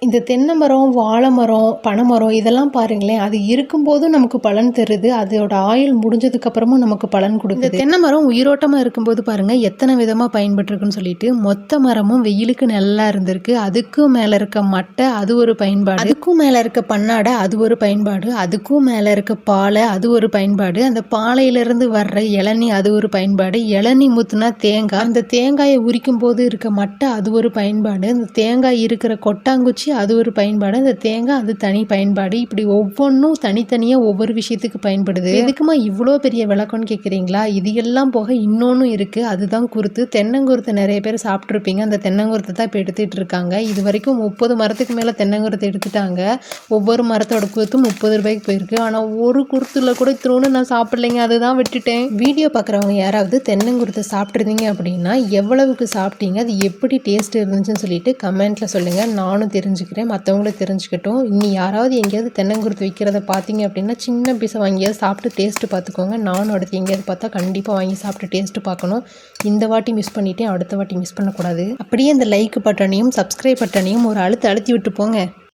இந்த தென்னை மரம், வாழை மரம், பனைமரம் இதெல்லாம் பாருங்களேன், அது இருக்கும்போதும் நமக்கு பலன் தருது. அதோட ஆயுள் முடிஞ்சதுக்கப்புறமும் நமக்கு பலன் கொடுக்குது. இந்த தென்னை மரம் உயிரோட்டமாக இருக்கும்போது பாருங்கள் எத்தனை விதமாக பயன்பட்டுருக்குன்னு சொல்லிட்டு. மொத்த மரமும் வெயிலுக்கு நல்லா இருந்திருக்கு. அதுக்கும் மேலே இருக்க மட்டை அது ஒரு பயன்பாடு, அதுக்கும் மேலே இருக்க பன்னாடை அது ஒரு பயன்பாடு, அதுக்கும் மேலே இருக்க பாலை அது ஒரு பயன்பாடு, அந்த பாலையிலேருந்து வர்ற இளநீ அது ஒரு பயன்பாடு, இளநீ முத்துனா தேங்காய், அந்த தேங்காயை உரிக்கும் போது இருக்க மட்டை அது ஒரு பயன்பாடு, அந்த தேங்காய் இருக்கிற கொட்டாங்குச்சி அது ஒரு பயன்பாடு, அந்த தேங்காய் அது தனி பயன்பாடு. இப்படி ஒவ்வொன்றும் தனித்தனியாக ஒவ்வொரு விஷயத்துக்கு பயன்படுது. எதுக்குமா இவ்வளோ பெரிய விளக்கம்னு கேட்குறீங்களா? இது எல்லாம் போக இன்னொன்று இருக்குது, அதுதான் குருத்து. தென்னங்குருத்தை நிறைய பேர் சாப்பிட்ருப்பீங்க. அந்த தென்னங்குருத்தை தான் இப்போ எடுத்துகிட்டு இருக்காங்க. இது வரைக்கும் 30 மரத்துக்கு மேலே தென்னங்குருத்தை எடுத்துட்டாங்க. ஒவ்வொரு மரத்தோட குருத்தும் 30 ரூபாய்க்கு போயிருக்கு. ஆனால் ஒரு குருத்துல கூட இத்தினோன்னு நான் சாப்பிட்லைங்க, அதுதான் விட்டுட்டேன். வீடியோ பார்க்குறவங்க யாராவது தென்னங்குருத்தை சாப்பிட்ருந்தீங்க அப்படின்னா எவ்வளவுக்கு சாப்பிட்டீங்க, அது எப்படி டேஸ்ட் இருந்துச்சுன்னு சொல்லிட்டு கமெண்ட்டில் சொல்லுங்கள். நானும் தெரிஞ்சுக்கிறேன், மற்றவங்களும் தெரிஞ்சுக்கட்டும். இன்னி யாராவது எங்கேயாவது தென்னங்குருத்து விற்கிறத பார்த்தீங்க அப்படின்னா சின்ன பீஸை வாங்கியாவது சாப்பிட்டு டேஸ்ட்டு பார்த்துக்கோங்க. நானும் அடுத்து எங்கேயாவது பார்த்தா கண்டிப்பாக வாங்கி சாப்பிட்டு டேஸ்ட்டு பார்க்கணும். இந்த வாட்டி மிஸ் பண்ணிவிட்டேன், அடுத்த வாட்டி மிஸ் பண்ணக்கூடாது. அப்படியே இந்த லைக் பட்டனையும் சப்ஸ்கிரைப் பட்டனையும் ஒரு அழுத்தி விட்டு போங்க.